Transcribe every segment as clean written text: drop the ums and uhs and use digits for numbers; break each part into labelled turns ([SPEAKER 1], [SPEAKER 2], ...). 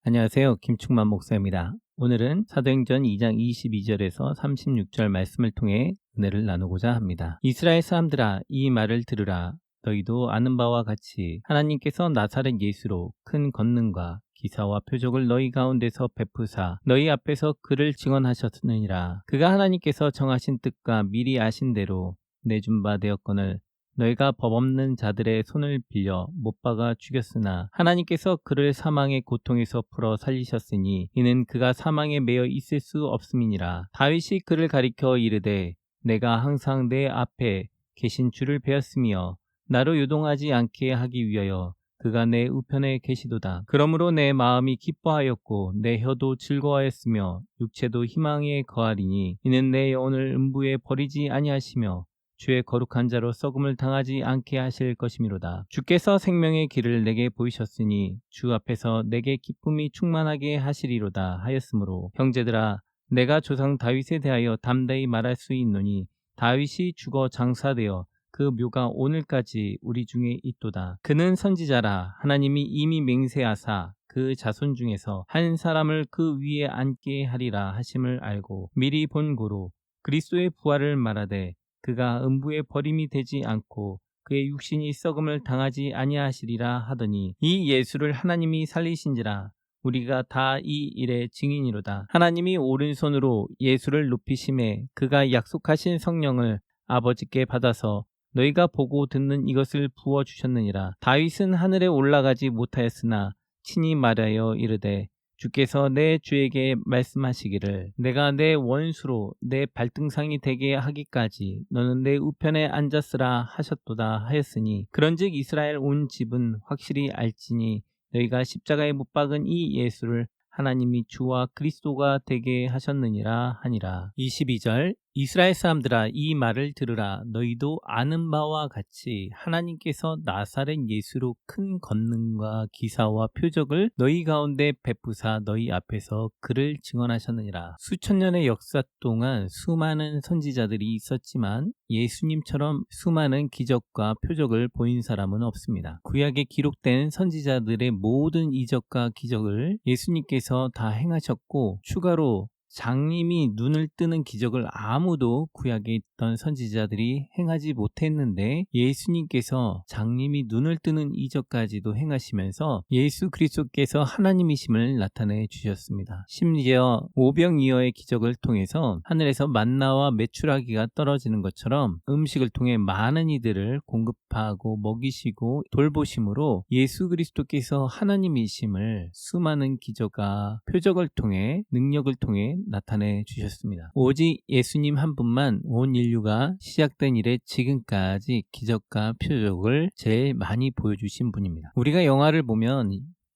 [SPEAKER 1] 안녕하세요. 김충만 목사입니다. 오늘은 사도행전 2장 22절에서 36절 말씀을 통해 은혜를 나누고자 합니다. 이스라엘 사람들아, 이 말을 들으라. 너희도 아는 바와 같이 하나님께서 나사렛 예수로 큰 권능과 기사와 표적을 너희 가운데서 베푸사 너희 앞에서 그를 증언하셨느니라. 그가 하나님께서 정하신 뜻과 미리 아신 대로 내준 바 되었거늘 너희가 법 없는 자들의 손을 빌려 못 박아 죽였으나 하나님께서 그를 사망의 고통에서 풀어 살리셨으니 이는 그가 사망에 매여 있을 수 없음이니라. 다윗이 그를 가리켜 이르되 내가 항상 내 앞에 계신 주를 배웠으며 나로 요동하지 않게 하기 위하여 그가 내 우편에 계시도다. 그러므로 내 마음이 기뻐하였고 내 혀도 즐거워하였으며 육체도 희망에 거하리니 이는 내 영혼을 음부에 버리지 아니하시며 주의 거룩한 자로 썩음을 당하지 않게 하실 것이미로다. 주께서 생명의 길을 내게 보이셨으니 주 앞에서 내게 기쁨이 충만하게 하시리로다 하였으므로 형제들아, 내가 조상 다윗에 대하여 담대히 말할 수 있노니 다윗이 죽어 장사되어 그 묘가 오늘까지 우리 중에 있도다. 그는 선지자라. 하나님이 이미 맹세하사 그 자손 중에서 한 사람을 그 위에 앉게 하리라 하심을 알고 미리 본 고로 그리스도의 부활을 말하되 그가 음부에 버림이 되지 않고 그의 육신이 썩음을 당하지 아니하시리라 하더니 이 예수를 하나님이 살리신지라. 우리가 다 이 일의 증인이로다. 하나님이 오른손으로 예수를 높이심에 그가 약속하신 성령을 아버지께 받아서 너희가 보고 듣는 이것을 부어주셨느니라. 다윗은 하늘에 올라가지 못하였으나 친히 말하여 이르되 주께서 내 주에게 말씀하시기를 내가 내 원수로 내 발등상이 되게 하기까지 너는 내 우편에 앉았으라 하셨도다 하였으니 그런즉 이스라엘 온 집은 확실히 알지니 너희가 십자가에 못 박은 이 예수를 하나님이 주와 그리스도가 되게 하셨느니라 하니라. 22절 이스라엘 사람들아, 이 말을 들으라. 너희도 아는 바와 같이 하나님께서 나사렛 예수로 큰 권능과 기사와 표적을 너희 가운데 베푸사 너희 앞에서 그를 증언하셨느니라. 수천 년의 역사 동안 수많은 선지자들이 있었지만 예수님처럼 수많은 기적과 표적을 보인 사람은 없습니다. 구약에 기록된 선지자들의 모든 이적과 기적을 예수님께서 다 행하셨고 추가로 장님이 눈을 뜨는 기적을 아무도 구약에 있던 선지자들이 행하지 못했는데 예수님께서 장님이 눈을 뜨는 이적까지도 행하시면서 예수 그리스도께서 하나님이심을 나타내 주셨습니다. 심지어 오병이어의 기적을 통해서 하늘에서 만나와 메추라기가 떨어지는 것처럼 음식을 통해 많은 이들을 공급하고 먹이시고 돌보심으로 예수 그리스도께서 하나님이심을 수많은 기적과 표적을 통해 능력을 통해 나타내 주셨습니다. 오직 예수님 한 분만 온 인류가 시작된 이래 지금까지 기적과 표적을 제일 많이 보여주신 분입니다. 우리가 영화를 보면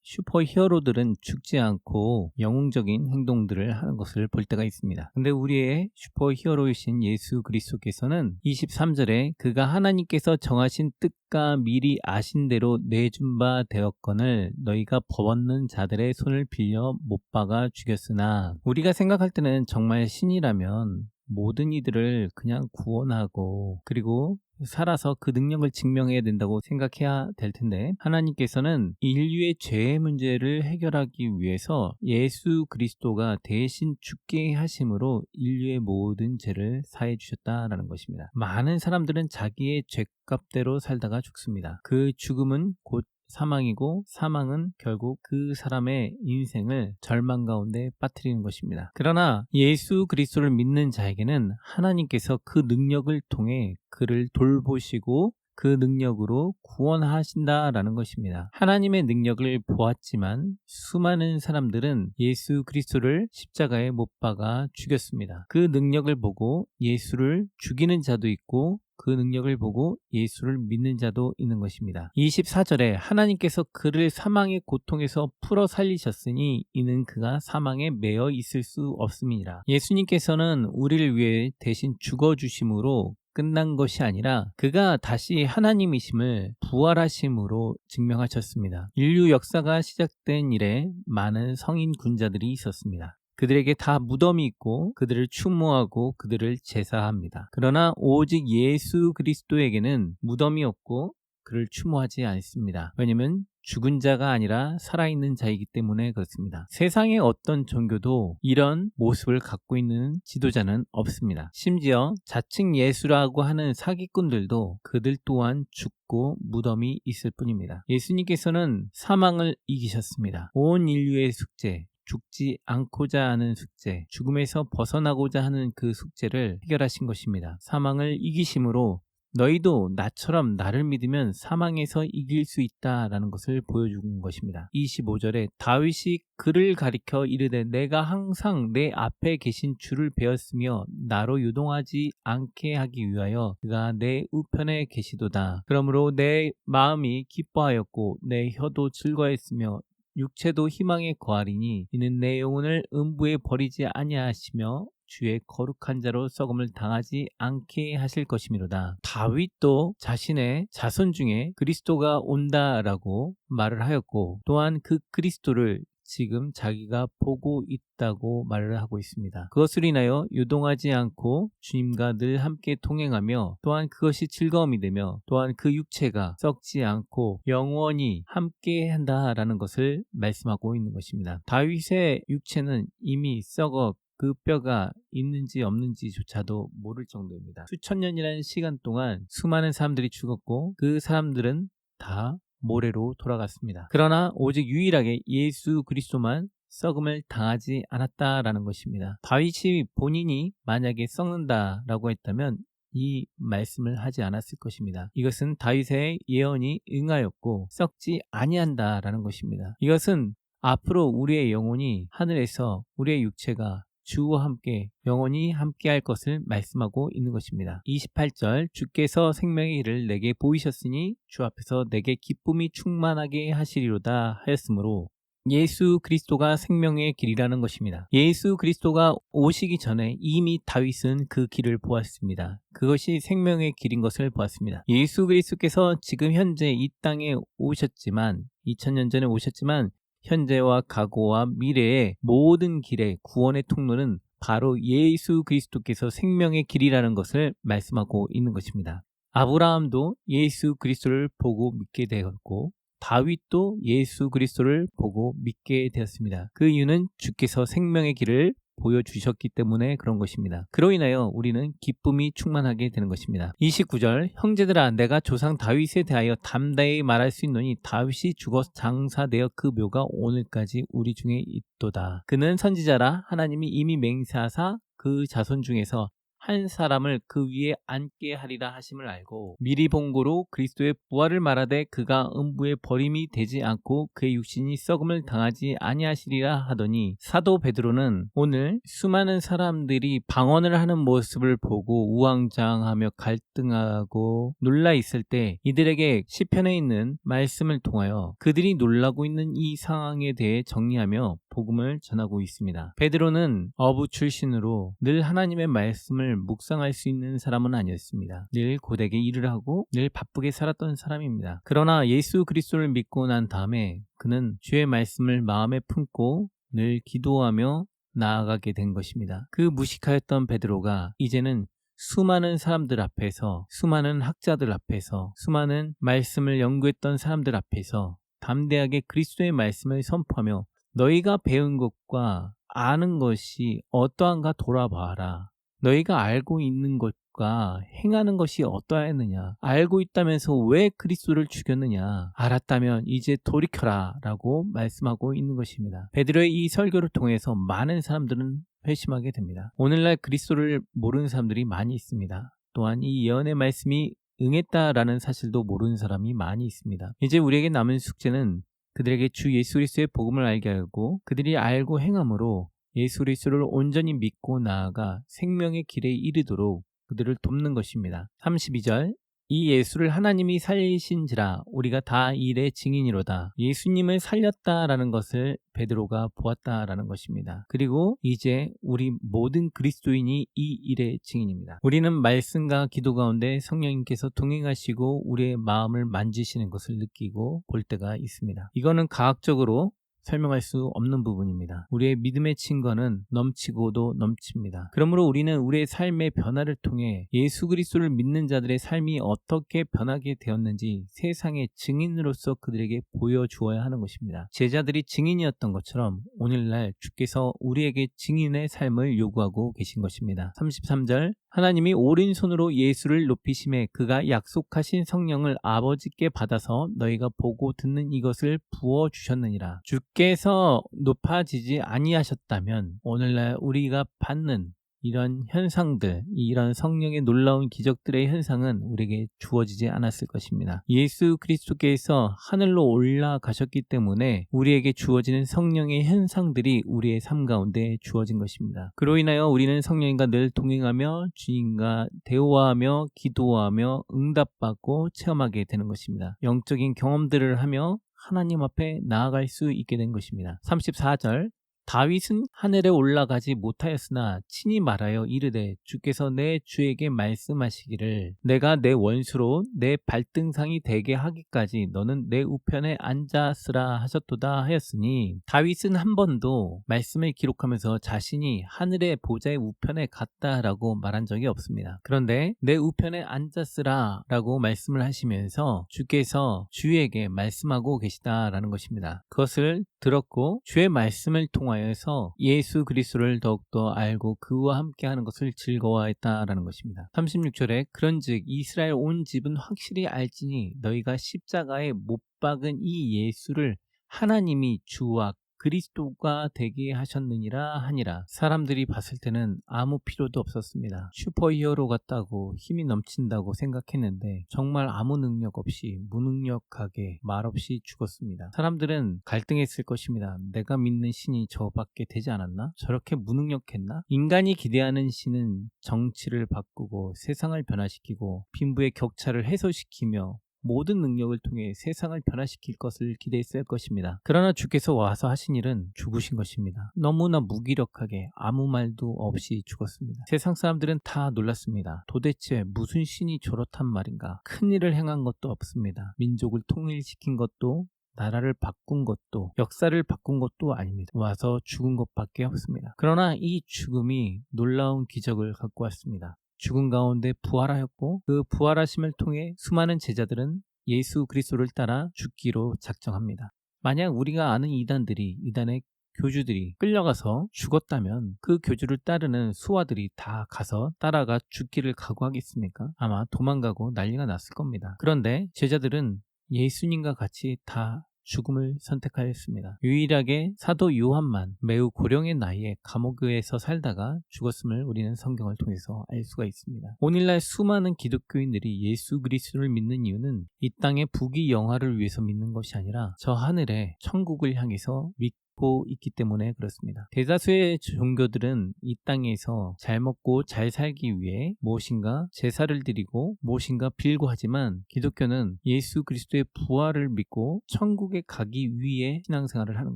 [SPEAKER 1] 슈퍼 히어로들은 죽지 않고 영웅적인 행동들을 하는 것을 볼 때가 있습니다. 근데 우리의 슈퍼 히어로이신 예수 그리스도께서는 23절에 그가 하나님께서 정하신 뜻과 미리 아신 대로 내준 바 되었거늘 너희가 법 없는 자들의 손을 빌려 못 박아 죽였으나 우리가 생각할 때는 정말 신이라면 모든 이들을 그냥 구원하고 그리고 살아서 그 능력을 증명해야 된다고 생각해야 될 텐데 하나님께서는 인류의 죄의 문제를 해결하기 위해서 예수 그리스도가 대신 죽게 하심으로 인류의 모든 죄를 사해 주셨다라는 것입니다. 많은 사람들은 자기의 죄값대로 살다가 죽습니다. 그 죽음은 곧 사망이고 사망은 결국 그 사람의 인생을 절망 가운데 빠뜨리는 것입니다. 그러나 예수 그리스도를 믿는 자에게는 하나님께서 그 능력을 통해 그를 돌보시고 그 능력으로 구원하신다라는 것입니다. 하나님의 능력을 보았지만 수많은 사람들은 예수 그리스도를 십자가에 못 박아 죽였습니다. 그 능력을 보고 예수를 죽이는 자도 있고 그 능력을 보고 예수를 믿는 자도 있는 것입니다. 24절에 하나님께서 그를 사망의 고통에서 풀어 살리셨으니 이는 그가 사망에 매여 있을 수 없음이니라. 예수님께서는 우리를 위해 대신 죽어주심으로 끝난 것이 아니라 그가 다시 하나님이심을 부활하심으로 증명하셨습니다. 인류 역사가 시작된 이래 많은 성인 군자들이 있었습니다. 그들에게 다 무덤이 있고 그들을 추모하고 그들을 제사합니다. 그러나 오직 예수 그리스도에게는 무덤이 없고 그를 추모하지 않습니다. 왜냐하면 죽은 자가 아니라 살아있는 자이기 때문에 그렇습니다. 세상의 어떤 종교도 이런 모습을 갖고 있는 지도자는 없습니다. 심지어 자칭 예수라고 하는 사기꾼들도 그들 또한 죽고 무덤이 있을 뿐입니다. 예수님께서는 사망을 이기셨습니다. 온 인류의 숙제, 죽지 않고자 하는 숙제, 죽음에서 벗어나고자 하는 그 숙제를 해결하신 것입니다. 사망을 이기심으로 너희도 나처럼 나를 믿으면 사망에서 이길 수 있다라는 것을 보여준 것입니다. 25절에 다윗이 그를 가리켜 이르되 내가 항상 내 앞에 계신 주를 배웠으며 나로 유동하지 않게 하기 위하여 그가 내 우편에 계시도다. 그러므로 내 마음이 기뻐하였고 내 혀도 즐거워했으며 육체도 희망에 거하리니 이는 내 영혼을 음부에 버리지 아니하시며 주의 거룩한 자로 썩음을 당하지 않게 하실 것이미로다. 다윗도 자신의 자손 중에 그리스도가 온다라고 말을 하였고 또한 그 그리스도를 지금 자기가 보고 있다고 말을 하고 있습니다. 그것을 인하여 유동하지 않고 주님과 늘 함께 동행하며 또한 그것이 즐거움이 되며 또한 그 육체가 썩지 않고 영원히 함께 한다라는 것을 말씀하고 있는 것입니다. 다윗의 육체는 이미 썩어 그 뼈가 있는지 없는지조차도 모를 정도입니다. 수천 년이라는 시간 동안 수많은 사람들이 죽었고 그 사람들은 다 모래로 돌아갔습니다. 그러나 오직 유일하게 예수 그리스도만 썩음을 당하지 않았다라는 것입니다. 다윗이 본인이 만약에 썩는다라고 했다면 이 말씀을 하지 않았을 것입니다. 이것은 다윗의 예언이 응하였고 썩지 아니한다라는 것입니다. 이것은 앞으로 우리의 영혼이 하늘에서 우리의 육체가 주와 함께 영원히 함께할 것을 말씀하고 있는 것입니다. 28절 주께서 생명의 길을 내게 보이셨으니 주 앞에서 내게 기쁨이 충만하게 하시리로다 하였으므로 예수 그리스도가 생명의 길이라는 것입니다. 예수 그리스도가 오시기 전에 이미 다윗은 그 길을 보았습니다. 그것이 생명의 길인 것을 보았습니다. 예수 그리스도께서 지금 현재 이 땅에 오셨지만 2000년 전에 오셨지만 현재와 과거와 미래의 모든 길의 구원의 통로는 바로 예수 그리스도께서 생명의 길이라는 것을 말씀하고 있는 것입니다. 아브라함도 예수 그리스도를 보고 믿게 되었고 다윗도 예수 그리스도를 보고 믿게 되었습니다. 그 이유는 주께서 생명의 길을 보여주셨기 때문에 그런 것입니다. 그로 인하여 우리는 기쁨이 충만하게 되는 것입니다. 29절 형제들아 내가 조상 다윗에 대하여 담대히 말할 수 있노니 다윗이 죽어 장사되어 그 묘가 오늘까지 우리 중에 있도다. 그는 선지자라 하나님이 이미 맹세하사 그 자손 중에서 한 사람을 그 위에 앉게 하리라 하심을 알고 미리 본고로 그리스도의 부활을 말하되 그가 음부에 버림이 되지 않고 그의 육신이 썩음을 당하지 아니하시리라 하더니 사도 베드로는 오늘 수많은 사람들이 방언을 하는 모습을 보고 우왕좌왕하며 갈등하고 놀라 있을 때 이들에게 시편에 있는 말씀을 통하여 그들이 놀라고 있는 이 상황에 대해 정리하며 복음을 전하고 있습니다. 베드로는 어부 출신으로 늘 하나님의 말씀을 묵상할 수 있는 사람은 아니었습니다. 늘 고되게 일을 하고 늘 바쁘게 살았던 사람입니다. 그러나 예수 그리스도를 믿고 난 다음에 그는 주의 말씀을 마음에 품고 늘 기도하며 나아가게 된 것입니다. 그 무식하였던 베드로가 이제는 수많은 사람들 앞에서 수많은 학자들 앞에서 수많은 말씀을 연구했던 사람들 앞에서 담대하게 그리스도의 말씀을 선포하며 너희가 배운 것과 아는 것이 어떠한가 돌아봐라. 너희가 알고 있는 것과 행하는 것이 어떠하였느냐. 알고 있다면서 왜 그리스도를 죽였느냐. 알았다면 이제 돌이켜라 라고 말씀하고 있는 것입니다. 베드로의 이 설교를 통해서 많은 사람들은 회심하게 됩니다. 오늘날 그리스도를 모르는 사람들이 많이 있습니다. 또한 이 예언의 말씀이 응했다라는 사실도 모르는 사람이 많이 있습니다. 이제 우리에게 남은 숙제는 그들에게 주 예수 그리스도의 복음을 알게 하고 그들이 알고 행함으로 예수 그리스도를 온전히 믿고 나아가 생명의 길에 이르도록 그들을 돕는 것입니다. 32절 이 예수를 하나님이 살리신지라 우리가 다 이 일의 증인이로다. 예수님을 살렸다라는 것을 베드로가 보았다라는 것입니다. 그리고 이제 우리 모든 그리스도인이 이 일의 증인입니다. 우리는 말씀과 기도 가운데 성령님께서 동행하시고 우리의 마음을 만지시는 것을 느끼고 볼 때가 있습니다. 이거는 과학적으로 설명할 수 없는 부분입니다. 우리의 믿음의 증거는 넘치고도 넘칩니다. 그러므로 우리는 우리의 삶의 변화를 통해 예수 그리스도를 믿는 자들의 삶이 어떻게 변하게 되었는지 세상의 증인으로서 그들에게 보여주어야 하는 것입니다. 제자들이 증인이었던 것처럼 오늘날 주께서 우리에게 증인의 삶을 요구하고 계신 것입니다. 33절 하나님이 오른손으로 예수를 높이심에 그가 약속하신 성령을 아버지께 받아서 너희가 보고 듣는 이것을 부어주셨느니라. 주께서 높아지지 아니하셨다면 오늘날 우리가 받는 이런 현상들, 이런 성령의 놀라운 기적들의 현상은 우리에게 주어지지 않았을 것입니다. 예수 그리스도께서 하늘로 올라가셨기 때문에 우리에게 주어지는 성령의 현상들이 우리의 삶 가운데 주어진 것입니다. 그로 인하여 우리는 성령님과 늘 동행하며 주님과 대화하며 기도하며 응답받고 체험하게 되는 것입니다. 영적인 경험들을 하며 하나님 앞에 나아갈 수 있게 된 것입니다. 34절 다윗은 하늘에 올라가지 못하였으나 친히 말하여 이르되 주께서 내 주에게 말씀하시기를 내가 내 원수로 내 발등상이 되게 하기까지 너는 내 우편에 앉았으라 하셨도다 하였으니 다윗은 한 번도 말씀을 기록하면서 자신이 하늘의 보좌의 우편에 갔다라고 말한 적이 없습니다. 그런데 내 우편에 앉았으라 라고 말씀을 하시면서 주께서 주에게 말씀하고 계시다라는 것입니다. 그것을 들었고 주의 말씀을 통하여서 예수 그리스도를 더욱더 알고 그와 함께하는 것을 즐거워했다라는 것입니다. 36절에 그런즉 이스라엘 온 집은 확실히 알지니 너희가 십자가에 못 박은 이 예수를 하나님이 주와 그리스도가 되게 하셨느니라 하니라. 사람들이 봤을 때는 아무 필요도 없었습니다. 슈퍼히어로 같다고 힘이 넘친다고 생각했는데 정말 아무 능력 없이 무능력하게 말없이 죽었습니다. 사람들은 갈등했을 것입니다. 내가 믿는 신이 저밖에 되지 않았나? 저렇게 무능력했나? 인간이 기대하는 신은 정치를 바꾸고 세상을 변화시키고 빈부의 격차를 해소시키며 모든 능력을 통해 세상을 변화시킬 것을 기대했을 것입니다. 그러나 주께서 와서 하신 일은 죽으신 것입니다. 너무나 무기력하게 아무 말도 없이 죽었습니다. 세상 사람들은 다 놀랐습니다. 도대체 무슨 신이 저렇단 말인가? 큰 일을 행한 것도 없습니다. 민족을 통일시킨 것도 나라를 바꾼 것도 역사를 바꾼 것도 아닙니다. 와서 죽은 것밖에 없습니다. 그러나 이 죽음이 놀라운 기적을 갖고 왔습니다. 죽은 가운데 부활하였고 그 부활하심을 통해 수많은 제자들은 예수 그리스도를 따라 죽기로 작정합니다. 만약 우리가 아는 이단의 교주들이 끌려가서 죽었다면 그 교주를 따르는 수하들이 다 가서 따라가 죽기를 각오하겠습니까? 아마 도망가고 난리가 났을 겁니다. 그런데 제자들은 예수님과 같이 다 죽음을 선택하였습니다. 유일하게 사도 요한만 매우 고령의 나이에 감옥에서 살다가 죽었음을 우리는 성경을 통해서 알 수가 있습니다. 오늘날 수많은 기독교인들이 예수 그리스도를 믿는 이유는 이 땅의 부귀 영화를 위해서 믿는 것이 아니라 저 하늘에 천국을 향해서 믿고 있기 때문에 그렇습니다. 대다수의 종교들은 이 땅에서 잘 먹고 잘 살기 위해 무엇인가 제사를 드리고 무엇인가 빌고 하지만 기독교는 예수 그리스도의 부활을 믿고 천국에 가기 위해 신앙생활을 하는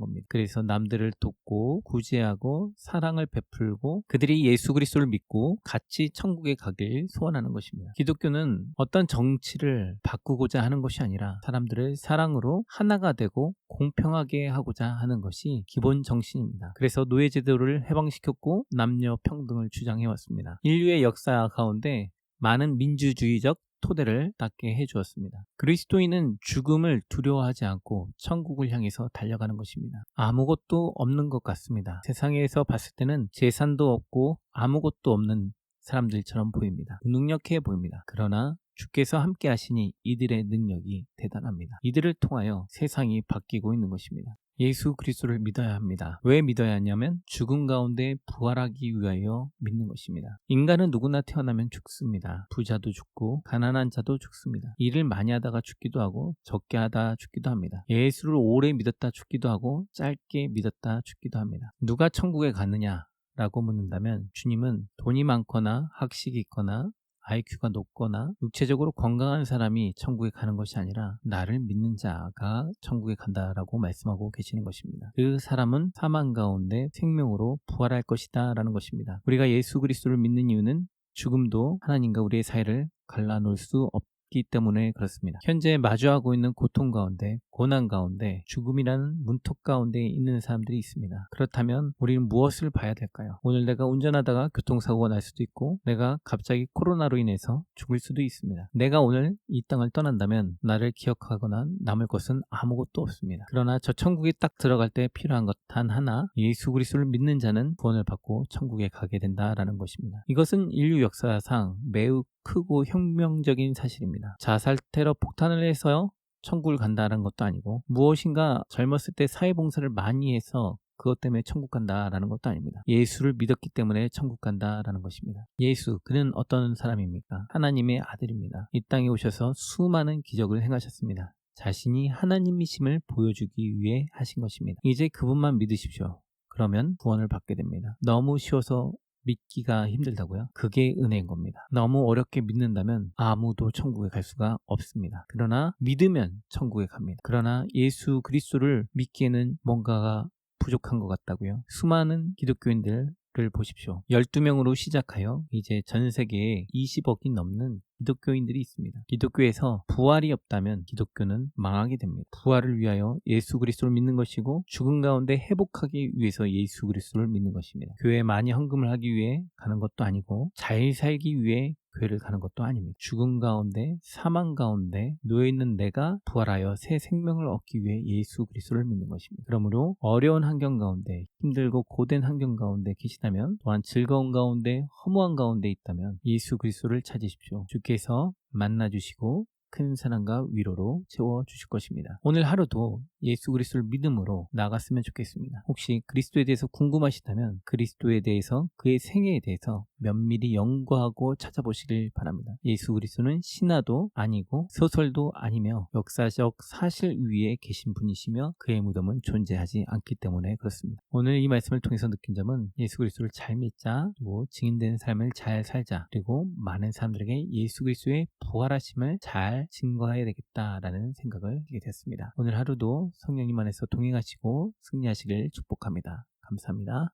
[SPEAKER 1] 겁니다. 그래서 남들을 돕고 구제하고 사랑을 베풀고 그들이 예수 그리스도를 믿고 같이 천국에 가길 소원하는 것입니다. 기독교는 어떤 정치를 바꾸고자 하는 것이 아니라 사람들을 사랑으로 하나가 되고 공평하게 하고자 하는 것이 기본 정신입니다. 그래서 노예제도를 해방시켰고 남녀 평등을 주장해왔습니다. 인류의 역사 가운데 많은 민주주의적 토대를 닦게 해주었습니다. 그리스도인은 죽음을 두려워하지 않고 천국을 향해서 달려가는 것입니다. 아무것도 없는 것 같습니다. 세상에서 봤을 때는 재산도 없고 아무것도 없는 사람들처럼 보입니다. 무능력해 보입니다. 그러나 주께서 함께 하시니 이들의 능력이 대단합니다. 이들을 통하여 세상이 바뀌고 있는 것입니다. 예수 그리스도를 믿어야 합니다. 왜 믿어야 하냐면 죽음 가운데 부활하기 위하여 믿는 것입니다. 인간은 누구나 태어나면 죽습니다. 부자도 죽고 가난한 자도 죽습니다. 일을 많이 하다가 죽기도 하고 적게 하다 죽기도 합니다. 예수를 오래 믿었다 죽기도 하고 짧게 믿었다 죽기도 합니다. 누가 천국에 갔느냐? 라고 묻는다면 주님은 돈이 많거나 학식이 있거나 IQ가 높거나 육체적으로 건강한 사람이 천국에 가는 것이 아니라 나를 믿는 자가 천국에 간다라고 말씀하고 계시는 것입니다. 그 사람은 사망 가운데 생명으로 부활할 것이다 라는 것입니다. 우리가 예수 그리스도를 믿는 이유는 죽음도 하나님과 우리의 사이를 갈라놓을 수 없기 믿기 때문에 그렇습니다. 현재 마주하고 있는 고통 가운데, 고난 가운데, 죽음이라는 문턱 가운데 있는 사람들이 있습니다. 그렇다면 우리는 무엇을 봐야 될까요? 오늘 내가 운전하다가 교통사고가 날 수도 있고 내가 갑자기 코로나로 인해서 죽을 수도 있습니다. 내가 오늘 이 땅을 떠난다면 나를 기억하거나 남을 것은 아무것도 없습니다. 그러나 저 천국에 딱 들어갈 때 필요한 것 단 하나, 예수 그리스도를 믿는 자는 구원을 받고 천국에 가게 된다라는 것입니다. 이것은 인류 역사상 매우 크고 혁명적인 사실입니다. 자살 테러 폭탄을 해서 천국을 간다는 것도 아니고 무엇인가 젊었을 때 사회봉사를 많이 해서 그것 때문에 천국 간다라는 것도 아닙니다. 예수를 믿었기 때문에 천국 간다라는 것입니다. 예수, 그는 어떤 사람입니까? 하나님의 아들입니다. 이 땅에 오셔서 수많은 기적을 행하셨습니다. 자신이 하나님이심을 보여주기 위해 하신 것입니다. 이제 그분만 믿으십시오. 그러면 구원을 받게 됩니다. 너무 쉬워서 믿기가 힘들다고요? 그게 은혜인 겁니다. 너무 어렵게 믿는다면 아무도 천국에 갈 수가 없습니다. 그러나 믿으면 천국에 갑니다. 그러나 예수 그리스도를 믿기에는 뭔가가 부족한 것 같다고요? 수많은 기독교인들을 보십시오. 12명으로 시작하여 이제 전 세계에 20억이 넘는 기독교인들이 있습니다. 기독교에서 부활이 없다면 기독교는 망하게 됩니다. 부활을 위하여 예수 그리스도를 믿는 것이고 죽은 가운데 회복하기 위해서 예수 그리스도를 믿는 것입니다. 교회에 많이 헌금을 하기 위해 가는 것도 아니고 잘 살기 위해 교회를 가는 것도 아닙니다. 죽음 가운데 사망 가운데 놓여있는 내가 부활하여 새 생명을 얻기 위해 예수 그리스도를 믿는 것입니다. 그러므로 어려운 환경 가운데 힘들고 고된 환경 가운데 계시다면 또한 즐거운 가운데 허무한 가운데 있다면 예수 그리스도를 찾으십시오. 주께서 만나주시고 큰 사랑과 위로로 채워주실 것입니다. 오늘 하루도 예수 그리스도를 믿음으로 나갔으면 좋겠습니다. 혹시 그리스도에 대해서 궁금하시다면 그리스도에 대해서 그의 생애에 대해서 면밀히 연구하고 찾아보시길 바랍니다. 예수 그리스도는 신화도 아니고 소설도 아니며 역사적 사실 위에 계신 분이시며 그의 무덤은 존재하지 않기 때문에 그렇습니다. 오늘 이 말씀을 통해서 느낀 점은 예수 그리스도를 잘 믿자, 그리고 증인되는 삶을 잘 살자, 그리고 많은 사람들에게 예수 그리스도의 부활하심을 잘 증거해야 되겠다라는 생각을 하게 됐습니다. 오늘 하루도 성령님 안에서 동행하시고 승리하시길 축복합니다. 감사합니다.